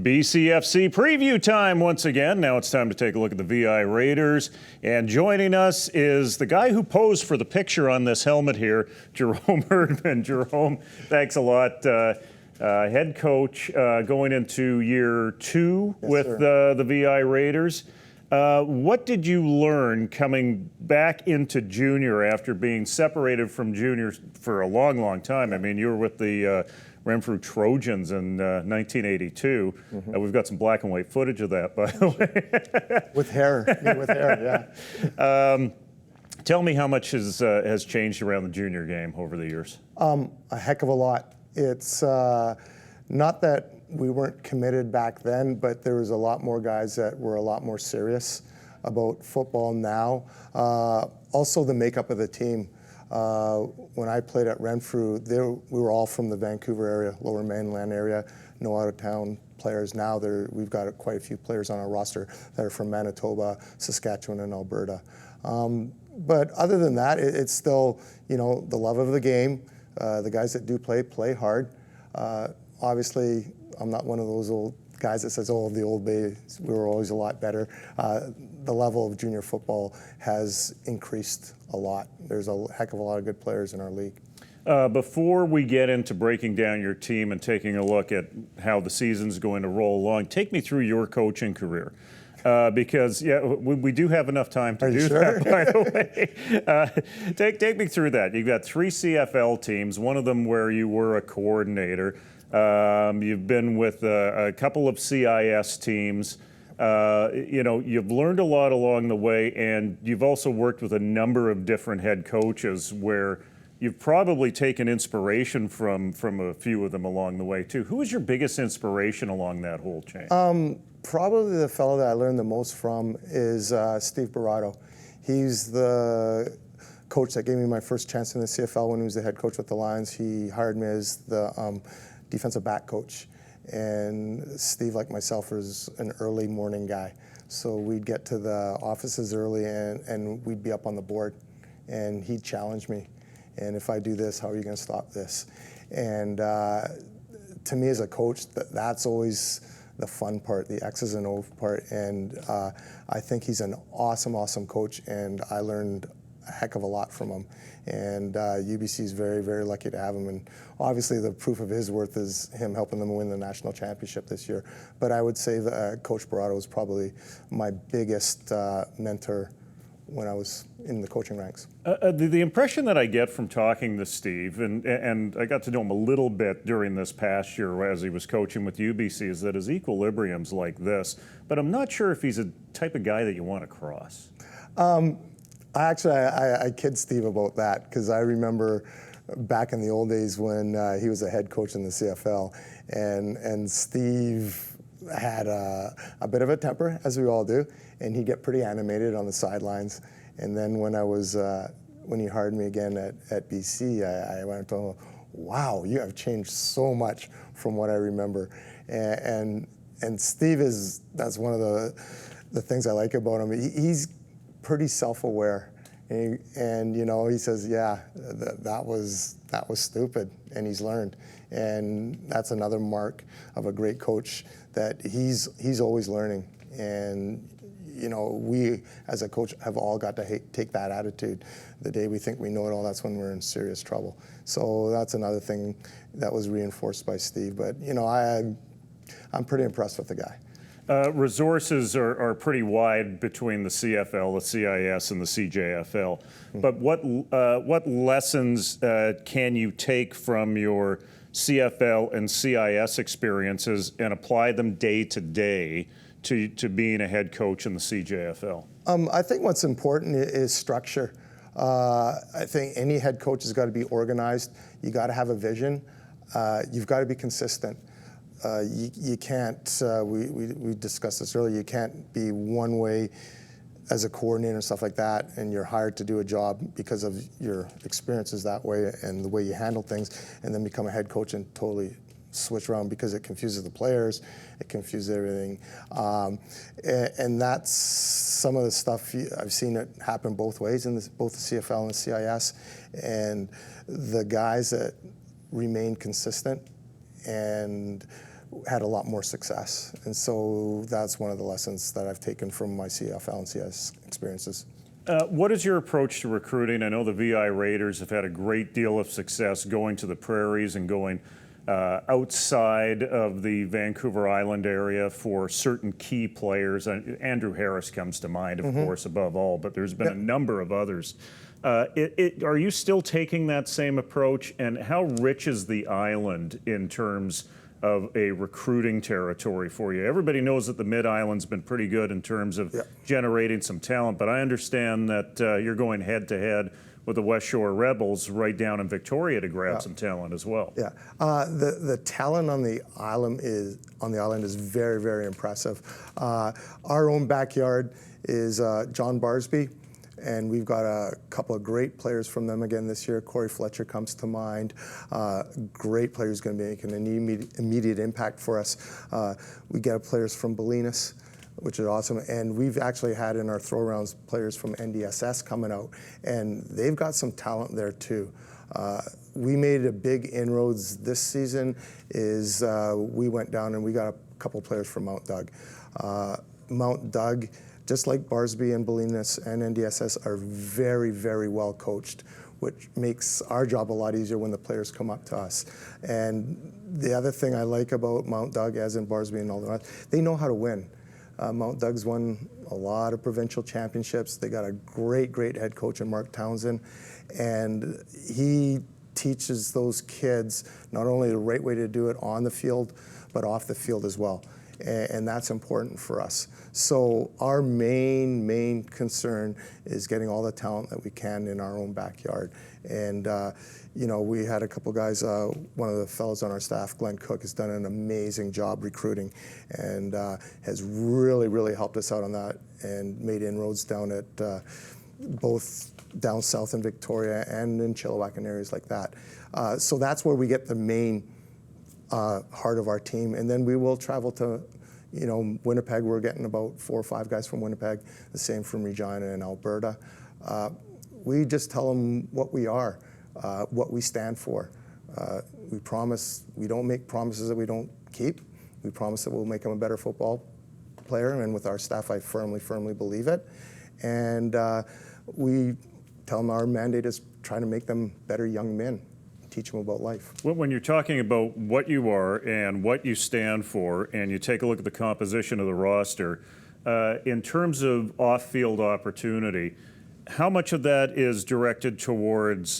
BCFC preview time once again. Now it's time to take a look at the VI Raiders. And joining us is the guy who posed for the picture on this helmet here, Jerome Erdman. Jerome, thanks a lot. Head coach going into year 2 with the VI Raiders. What did you learn coming back into junior after being separated from junior for a long, long time? I mean, you were with the Renfrew Trojans in 1982. We've got some black and white footage of that, by the way. With hair, yeah. Tell me how much has changed around the junior game over the years. A heck of a lot. It's not that we weren't committed back then, but there was a lot more guys that were a lot more serious about football now. Also the makeup of the team. When I played at Renfrew, we were all from the Vancouver area, Lower Mainland area, no out-of-town players. Now we've got quite a few players on our roster that are from Manitoba, Saskatchewan, and Alberta. But other than that, it's still, the love of the game. The guys that do play hard. Obviously, I'm not one of those old guys that says, the old days, we were always a lot better. The level of junior football has increased a lot. There's a heck of a lot of good players in our league. Before we get into breaking down your team and taking a look at how the season's going to roll along, take me through your coaching career. Because, we do have enough time to do that, by the way. Take me through that. You've got 3 CFL teams, one of them where you were a coordinator. You've been with a couple of CIS teams. You've learned a lot along the way, and you've also worked with a number of different head coaches where you've probably taken inspiration from a few of them along the way, too. Who was your biggest inspiration along that whole chain? Probably the fellow that I learned the most from is Steve Barato. He's the coach that gave me my first chance in the CFL when he was the head coach with the Lions. He hired me as the defensive back coach. And Steve, like myself, was an early morning guy. So we'd get to the offices early and we'd be up on the board. And he'd challenge me. And if I do this, how are you going to stop this? And to me as a coach, that's always the fun part, the X's and O's part. And I think he's an awesome coach, and I learned a heck of a lot from him. And UBC is very, very lucky to have him. And obviously the proof of his worth is him helping them win the national championship this year. But I would say that Coach Barato was probably my biggest mentor when I was in the coaching ranks. The impression that I get from talking to Steve, and I got to know him a little bit during this past year as he was coaching with UBC, is that his equilibrium's like this, but I'm not sure if he's a type of guy that you want to cross. I kid Steve about that, because I remember back in the old days when he was a head coach in the CFL, and Steve had a bit of a temper, as we all do, and he'd get pretty animated on the sidelines. And then when he hired me again at BC, I went to him, wow, you have changed so much from what I remember. And Steve that's one of the things I like about him. He's pretty self-aware. And he says, that was stupid, and he's learned. And that's another mark of a great coach, that he's always learning. And we as a coach have all got to take that attitude. The day we think we know it all, that's when we're in serious trouble. So that's another thing that was reinforced by Steve. But I'm pretty impressed with the guy. Resources are pretty wide between the CFL, the CIS, and the CJFL. But what lessons can you take from your CFL and CIS experiences and apply them day to day to being a head coach in the CJFL? I think what's important is structure. I think any head coach has got to be organized. You got to have a vision. You've got to be consistent. you can't, we discussed this earlier, you can't be one way as a coordinator and stuff like that, and you're hired to do a job because of your experiences that way and the way you handle things, and then become a head coach and totally switch around because it confuses the players, it confuses everything. And that's some of the stuff, I've seen it happen both ways in both the CFL and the CIS, and the guys that remained consistent and had a lot more success. And so that's one of the lessons that I've taken from my CFL and CIS experiences. What is your approach to recruiting? I know the VI Raiders have had a great deal of success going to the prairies and going outside of the Vancouver Island area for certain key players. Andrew Harris comes to mind, of course, above all, but there's been a number of others. Are you still taking that same approach? And how rich is the island in terms of a recruiting territory for you? Everybody knows that the Mid-Island's been pretty good in terms of generating some talent, but I understand that you're going head-to-head with the West Shore Rebels right down in Victoria to grab some talent as well. Yeah, the talent on the island is very, very impressive. Our own backyard is John Barsby, and we've got a couple of great players from them again this year. Corey Fletcher comes to mind. Great player who's going to be making an immediate impact for us. We get players from Bolinas, which is awesome. And we've actually had in our throw rounds players from NDSS coming out, and they've got some talent there too. We made a big inroads this season is we went down and we got a couple players from Mount Doug. Mount Doug, just like Barsby and Bolinas and NDSS, are very, very well coached, which makes our job a lot easier when the players come up to us. And the other thing I like about Mount Doug, as in Barsby and all the rest, they know how to win. Mount Doug's won a lot of provincial championships. They got a great, great head coach in Mark Townsend, and he teaches those kids not only the right way to do it on the field, but off the field as well. And that's important for us. So our main concern is getting all the talent that we can in our own backyard. And you know, we had a couple guys, one of the fellows on our staff, Glenn Cook, has done an amazing job recruiting and has really, really helped us out on that and made inroads down at both down south in Victoria and in Chilliwack and areas like that. So that's where we get the main heart of our team. And then we will travel to, you know, Winnipeg. We're getting about 4 or 5 guys from Winnipeg, the same from Regina and Alberta. We just tell them what we are, what we stand for. We promise, we don't make promises that we don't keep. We promise that we'll make them a better football player, and with our staff, I firmly believe it. And we tell them our mandate is trying to make them better young men, teach them about life. When you're talking about what you are and what you stand for, and you take a look at the composition of the roster, in terms of off-field opportunity, how much of that is directed towards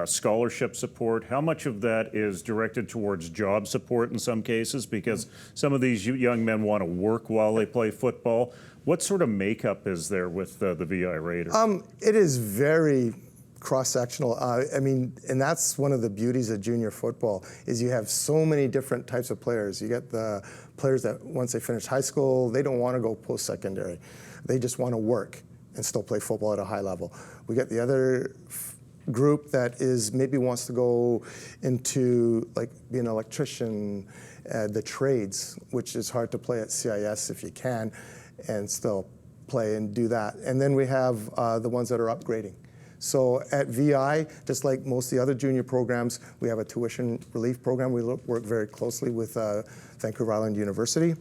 scholarship support? How much of that is directed towards job support in some cases? Because some of these young men want to work while they play football. What sort of makeup is there with the VI Raiders? It is very cross-sectional. I mean, and that's one of the beauties of junior football, is you have so many different types of players. You get the players that once they finish high school, they don't want to go post-secondary. They just want to work and still play football at a high level. We get the other group that is maybe wants to go into like being an electrician, the trades, which is hard to play at CIS if you can, and still play and do that. And then we have the ones that are upgrading. So at VI, just like most of the other junior programs, we have a tuition relief program. We work very closely with Vancouver Island University,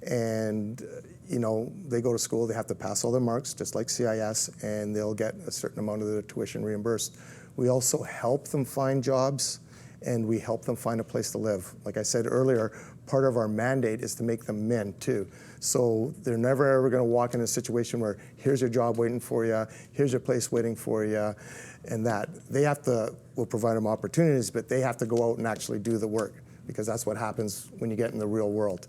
and you know, they go to school, they have to pass all their marks, just like CIS, and they'll get a certain amount of their tuition reimbursed. We also help them find jobs, and we help them find a place to live. Like I said earlier, part of our mandate is to make them men too. So they're never ever gonna walk in a situation where here's your job waiting for you, here's your place waiting for you, and that. They have to, we'll provide them opportunities, but they have to go out and actually do the work, because that's what happens when you get in the real world.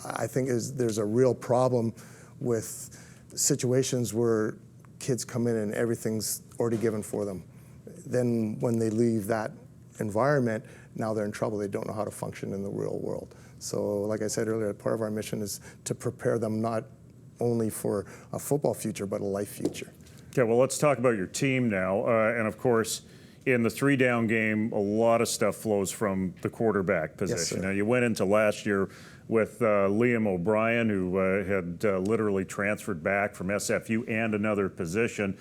I think there's a real problem with situations where kids come in and everything's already given for them. Then when they leave that environment, now they're in trouble. They don't know how to function in the real world. So like I said earlier, part of our mission is to prepare them not only for a football future, but a life future. Okay, well, let's talk about your team now. And of course, in the 3-down game, a lot of stuff flows from the quarterback position. Yes, sir. Now, you went into last year with Liam O'Brien, who had literally transferred back from SFU and another position.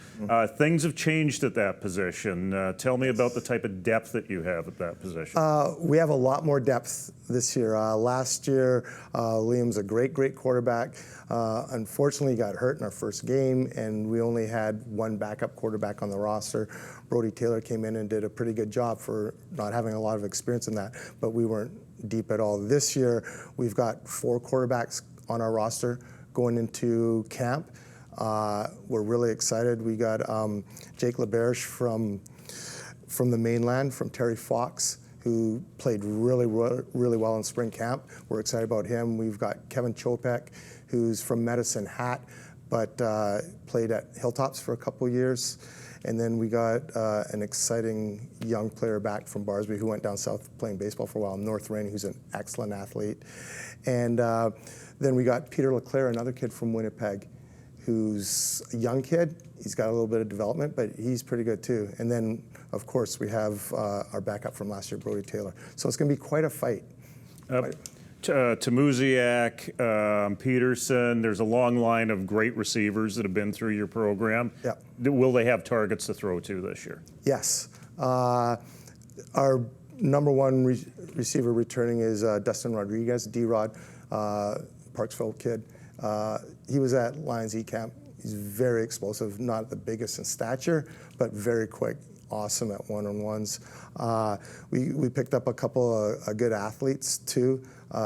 Things have changed at that position. Tell me about the type of depth that you have at that position. We have a lot more depth this year. Last year, Liam's a great quarterback. Unfortunately, he got hurt in our first game, and we only had one backup quarterback on the roster. Brody Taylor came in and did a pretty good job for not having a lot of experience in that, but we weren't deep at all. This year, we've got 4 quarterbacks on our roster going into camp. We're really excited. We got Jake LeBerge from the mainland, from Terry Fox, who played really well in spring camp. We're excited about him. We've got Kevin Chopek, who's from Medicine Hat, but played at Hilltops for a couple years. And then we got an exciting young player back from Barsby who went down south playing baseball for a while, North Rain, who's an excellent athlete. And then we got Peter Leclair, another kid from Winnipeg, who's a young kid. He's got a little bit of development, but he's pretty good too. And then, of course, we have our backup from last year, Brody Taylor. So it's going to be quite a fight. Tamuziak, Peterson, there's a long line of great receivers that have been through your program. Yeah. Will they have targets to throw to this year? Yes. Our number one receiver returning is Dustin Rodriguez, D-Rod, Parksville kid. He was at Lions E Camp. He's very explosive, not the biggest in stature, but very quick, awesome at one-on-ones. We picked up a couple of good athletes too.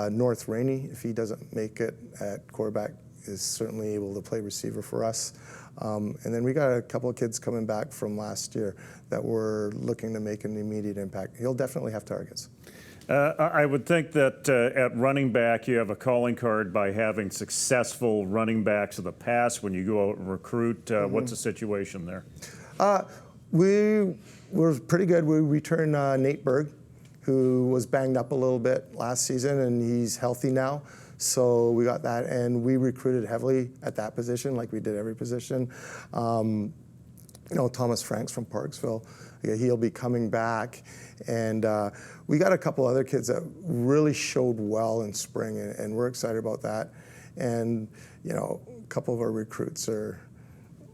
North Rainey, if he doesn't make it at quarterback, is certainly able to play receiver for us. And then we got a couple of kids coming back from last year that we're looking to make an immediate impact. He'll definitely have targets. I would think that at running back, you have a calling card by having successful running backs of the past when you go out and recruit. What's the situation there? We were pretty good. We returned Nate Berg, who was banged up a little bit last season, and he's healthy now. So we got that, and we recruited heavily at that position, like we did every position. Thomas Franks from Parksville, he'll be coming back. And we got a couple other kids that really showed well in spring, and we're excited about that. And, a couple of our recruits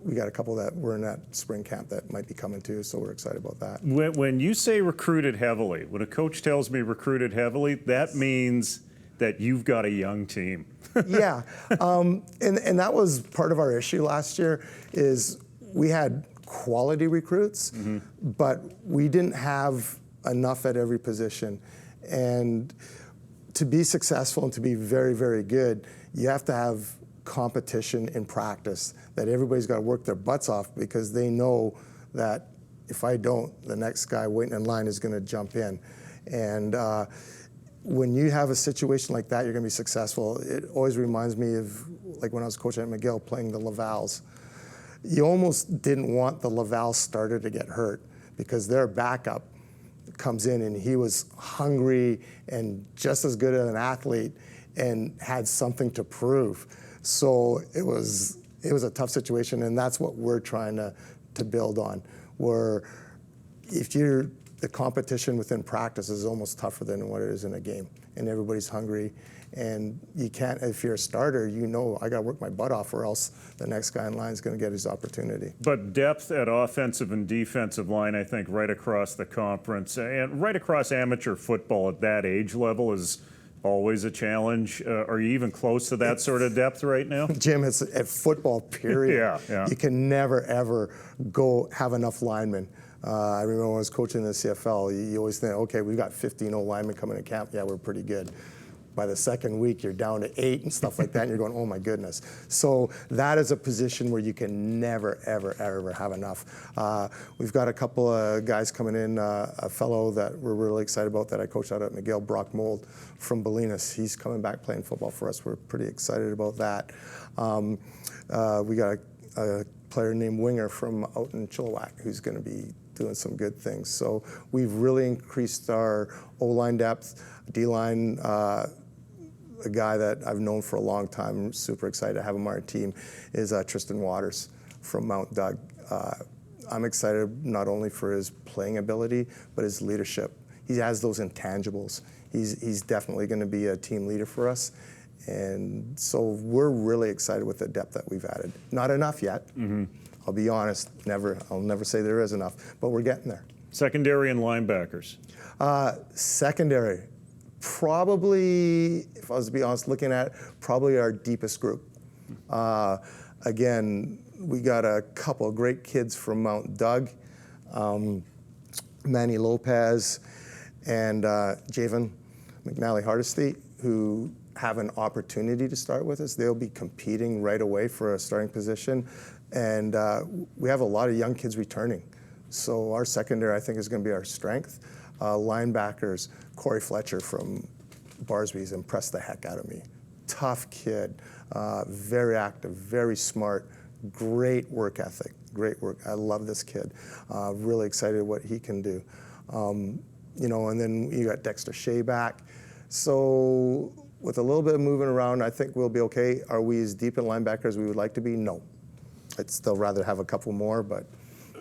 we got a couple that were in that spring camp that might be coming too, so we're excited about that. When you say recruited heavily, when a coach tells me recruited heavily, that means that you've got a young team. Yeah, and that was part of our issue last year is we had quality recruits, but we didn't have enough at every position. And to be successful and to be very, very good, you have to have competition in practice, that everybody's got to work their butts off because they know that if I don't, the next guy waiting in line is going to jump in. And when you have a situation like that, you're going to be successful. It always reminds me of like when I was coaching at McGill playing the Lavals. You almost didn't want the Laval starter to get hurt because their backup comes in and he was hungry and just as good as an athlete and had something to prove. So it was a tough situation, and that's what we're trying to build on, where the competition within practice is almost tougher than what it is in a game, and everybody's hungry, and you can't, if you're a starter, I got to work my butt off or else the next guy in line is going to get his opportunity. But depth at offensive and defensive line, I think, right across the conference and right across amateur football at that age level is always a challenge. Are you even close to that sort of depth right now? Jim, it's at football, period. Yeah. You can never, ever have enough linemen. I remember when I was coaching in the CFL, you always think, okay, we've got 15 old linemen coming to camp. Yeah, we're pretty good. By the second week, you're down to 8 and stuff like that, and you're going, oh my goodness. So that is a position where you can never, ever, ever have enough. We've got a couple of guys coming in, a fellow that we're really excited about that I coached out at McGill, Brock Mold from Bolinas. He's coming back playing football for us. We're pretty excited about that. We got a player named Winger from out in Chilliwack who's going to be doing some good things. So we've really increased our O-line depth, D-line. A guy that I've known for a long time, I'm super excited to have him on our team, is Tristan Waters from Mount Doug. I'm excited not only for his playing ability, but his leadership. He has those intangibles. He's definitely going to be a team leader for us. And so we're really excited with the depth that we've added. Not enough yet. I'll be honest, I'll never say there is enough, but we're getting there. Secondary and linebackers. Secondary, probably, if I was to be honest, looking at probably our deepest group. Again, we got a couple of great kids from Mount Doug, Manny Lopez and Javen McNally Hardesty, who have an opportunity to start with us. They'll be competing right away for a starting position. And we have a lot of young kids returning. So our secondary, I think, is going to be our strength. Linebackers, Corey Fletcher from Barsby's impressed the heck out of me. Tough kid, very active, very smart, great work ethic, great work. I love this kid. Really excited what he can do. You know, and then you got Dexter Shea back. So with a little bit of moving around, I think we'll be okay. Are we as deep in linebacker as we would like to be? No. I'd still rather have a couple more, but.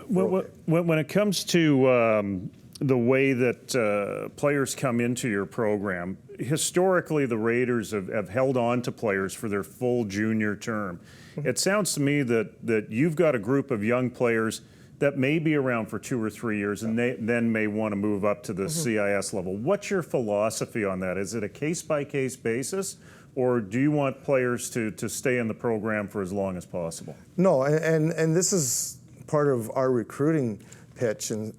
When it comes to the way that players come into your program, historically the Raiders have held on to players for their full junior term. It sounds to me that you've got a group of young players that may be around for 2 or 3 years and they then may want to move up to the CIS level. What's your philosophy on that? Is it a case-by-case basis, or do you want players to stay in the program for as long as possible? No, and this is part of our recruiting pitch, and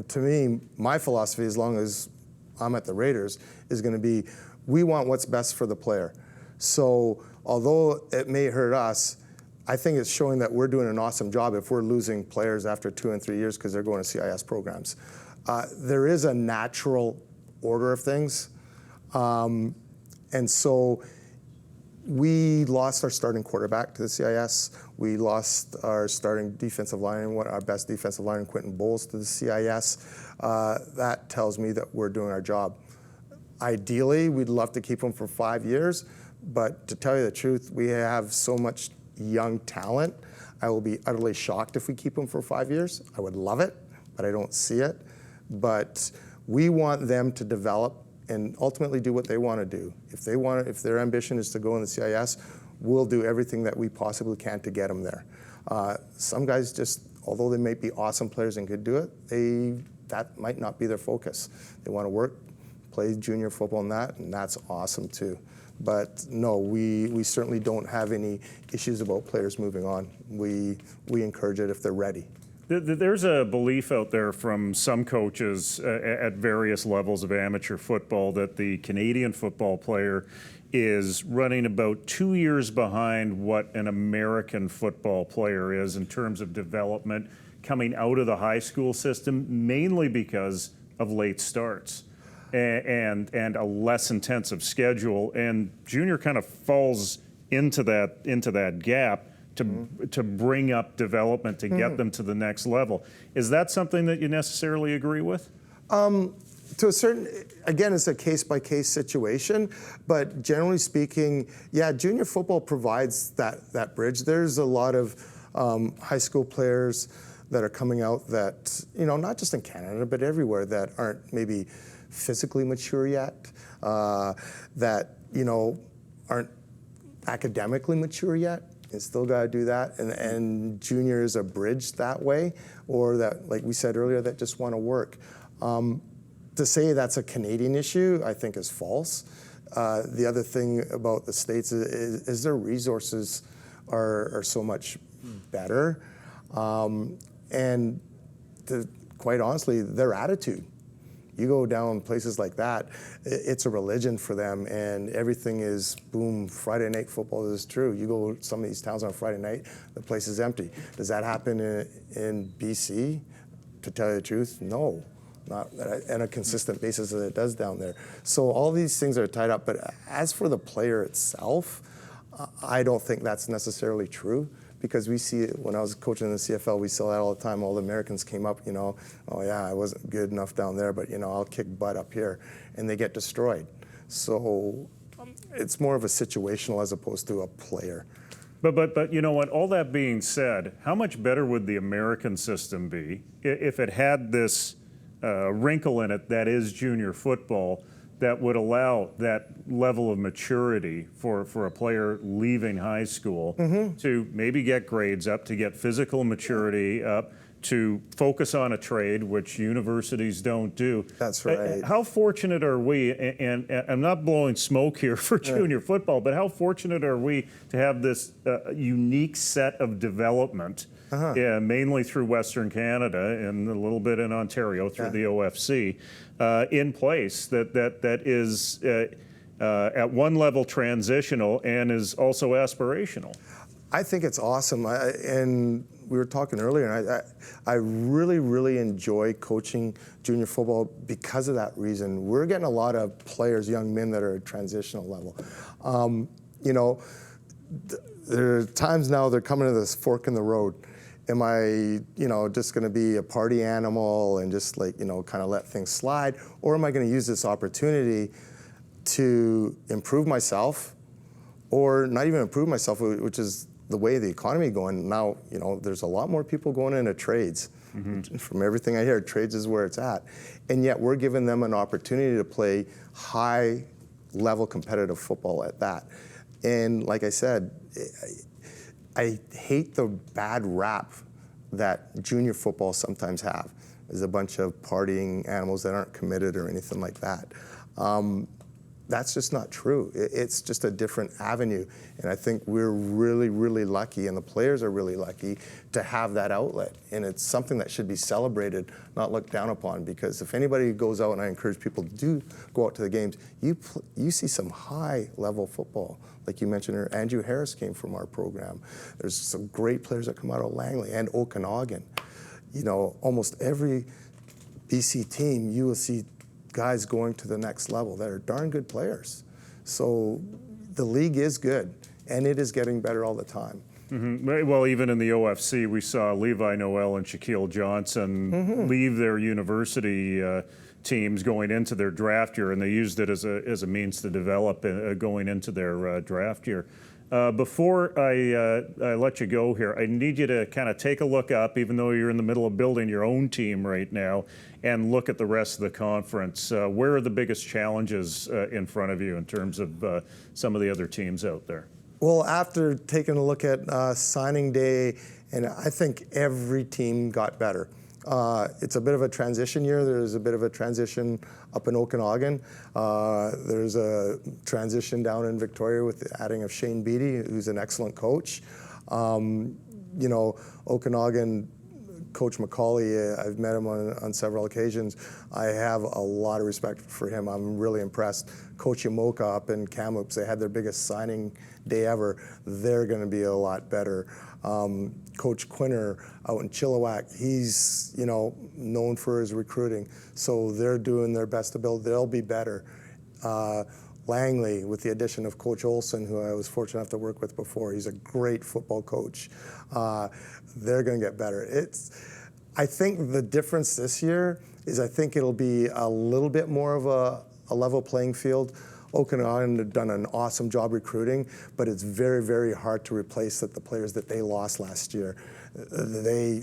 to me, my philosophy, as long as I'm at the Raiders, is going to be, we want what's best for the player. So although it may hurt us, I think it's showing that we're doing an awesome job if we're losing players after 2 and 3 years because they're going to CIS programs. There is a natural order of things. And so we lost our starting quarterback to the CIS. We lost our starting defensive lineman, our best defensive lineman, Quentin Bowles, to the CIS. That tells me that we're doing our job. Ideally, we'd love to keep him for 5 years, but to tell you the truth, we have so much young talent. I will be utterly shocked if we keep them for 5 years. I would love it, but I don't see it. But we want them to develop and ultimately do what they want to do. If their ambition is to go in the CIS, we'll do everything that we possibly can to get them there. Some guys just, although they may be awesome players and could do it, that might not be their focus. They want to work, play junior football and that's awesome too. But no, we certainly don't have any issues about players moving on. We encourage it if they're ready. There's a belief out there from some coaches at various levels of amateur football that the Canadian football player is running about 2 years behind what an American football player is in terms of development coming out of the high school system, mainly because of late starts and a less intensive schedule. And junior kind of falls into that gap to bring up development, to get them to the next level. Is that something that you necessarily agree with? To a certain, again, it's a case-by-case situation, but generally speaking, yeah, junior football provides that bridge. There's a lot of high school players that are coming out that, you know, not just in Canada, but everywhere, that aren't maybe physically mature yet, that, you know, aren't academically mature yet. And still got to do that, and junior is a bridge that way, or that, like we said earlier, that just want to work. To say that's a Canadian issue, I think is false. The other thing about the States is their resources are so much better, and quite honestly, their attitude. You go down places like that, it's a religion for them, and everything is, boom, Friday night football is true. You go to some of these towns on Friday night, the place is empty. Does that happen in BC? To tell you the truth, no. Not on a consistent basis as it does down there. So all these things are tied up, but as for the player itself, I don't think that's necessarily true, because we see it when I was coaching in the CFL, we saw that all the time. All the Americans came up, oh yeah, I wasn't good enough down there, but I'll kick butt up here, and they get destroyed. So it's more of a situational as opposed to a player. But you know what? All that being said, how much better would the American system be if it had this wrinkle in it that is junior football, that would allow that level of maturity for a player leaving high school to maybe get grades up, to get physical maturity up, to focus on a trade, which universities don't do. That's right. How fortunate are we, and I'm not blowing smoke here for junior football, but how fortunate are we to have this unique set of development, mainly through Western Canada and a little bit in Ontario through the OFC, in place that is at one level transitional and is also aspirational? I think it's awesome, and we were talking earlier, and I really, really enjoy coaching junior football because of that reason. We're getting a lot of players, young men, that are at transitional level. There are times now they're coming to this fork in the road. Am I, just going to be a party animal and just kind of let things slide, or am I going to use this opportunity to improve myself, or not even improve myself, which is the way the economy going now? There's a lot more people going into trades. From everything I hear, trades is where it's at, and yet we're giving them an opportunity to play high-level competitive football at that. And like I said, I hate the bad rap that junior football sometimes have. There's a bunch of partying animals that aren't committed or anything like that. That's just not true. It's just a different avenue. And I think we're really, really lucky, and the players are really lucky to have that outlet. And it's something that should be celebrated, not looked down upon, because if anybody goes out, and I encourage people to do go out to the games, you see some high-level football. Like you mentioned, Andrew Harris came from our program. There's some great players that come out of Langley and Okanagan. Almost every BC team, you will see guys going to the next level that are darn good players. So the league is good, and it is getting better all the time. Well, even in the OFC, we saw Levi Noel and Shaquille Johnson leave their university teams going into their draft year, and they used it as a means to develop going into their draft year. Before I let you go here, I need you to kind of take a look up, even though you're in the middle of building your own team right now, and look at the rest of the conference. Where are the biggest challenges in front of you in terms of some of the other teams out there? Well, after taking a look at signing day, and I think every team got better. It's a bit of a transition year. There's a bit of a transition up in Okanagan. There's a transition down in Victoria with the adding of Shane Beatty, who's an excellent coach. Okanagan, Coach McCauley, I've met him on several occasions. I have a lot of respect for him. I'm really impressed. Coach Yamoka up in Kamloops, they had their biggest signing day ever. They're going to be a lot better. Coach Quinner out in Chilliwack, he's known for his recruiting, so they're doing their best to build. They'll be better. Langley, with the addition of Coach Olson, who I was fortunate enough to work with before, he's a great football coach. They're going to get better. I think the difference this year is I think it'll be a little bit more of a level playing field. Okanagan have done an awesome job recruiting, but it's very, very hard to replace the players that they lost last year. They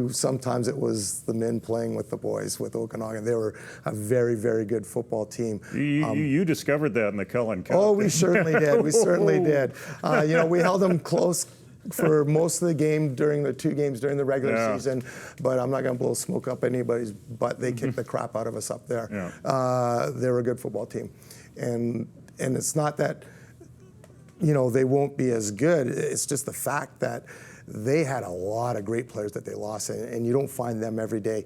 sometimes it was the men playing with the boys with Okanagan. They were a very, very good football team. You discovered that in the Cullen Cup. Oh, we certainly did. We certainly did. We held them close for most of the game during the 2 games during the regular season, but I'm not going to blow smoke up anybody's butt. They kicked the crap out of us up there. They were a good football team, and it's not that they won't be as good. It's just the fact that they had a lot of great players that they lost, and you don't find them every day.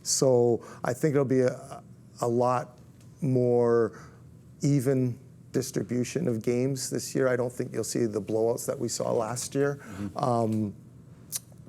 So I think it'll be a lot more even distribution of games this year. I don't think you'll see the blowouts that we saw last year.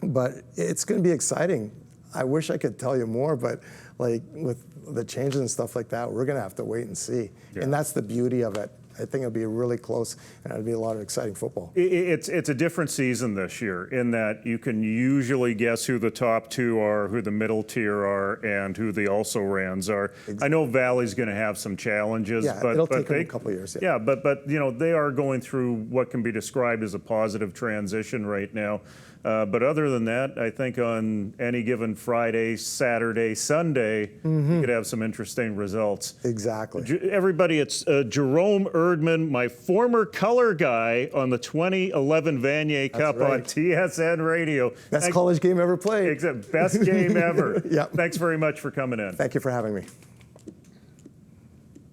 But it's going to be exciting. I wish I could tell you more, but with the changes and stuff like that, we're going to have to wait and see. And that's the beauty of it. think it'll be really close, and it'll be a lot of exciting football. It's a different season this year in that you can usually guess who the top two are, who the middle tier are, and who the also-rans are. Exactly. I know Valley's going to have some challenges, but it'll take them a couple of years. Yeah, but they are going through what can be described as a positive transition right now. But other than that, I think on any given Friday, Saturday, Sunday, you could have some interesting results. Exactly. Everybody, it's Jerome Erdman, my former color guy on the 2011 Vanier Cup on TSN Radio. Best college game ever played. Best game ever. Yep. Thanks very much for coming in. Thank you for having me.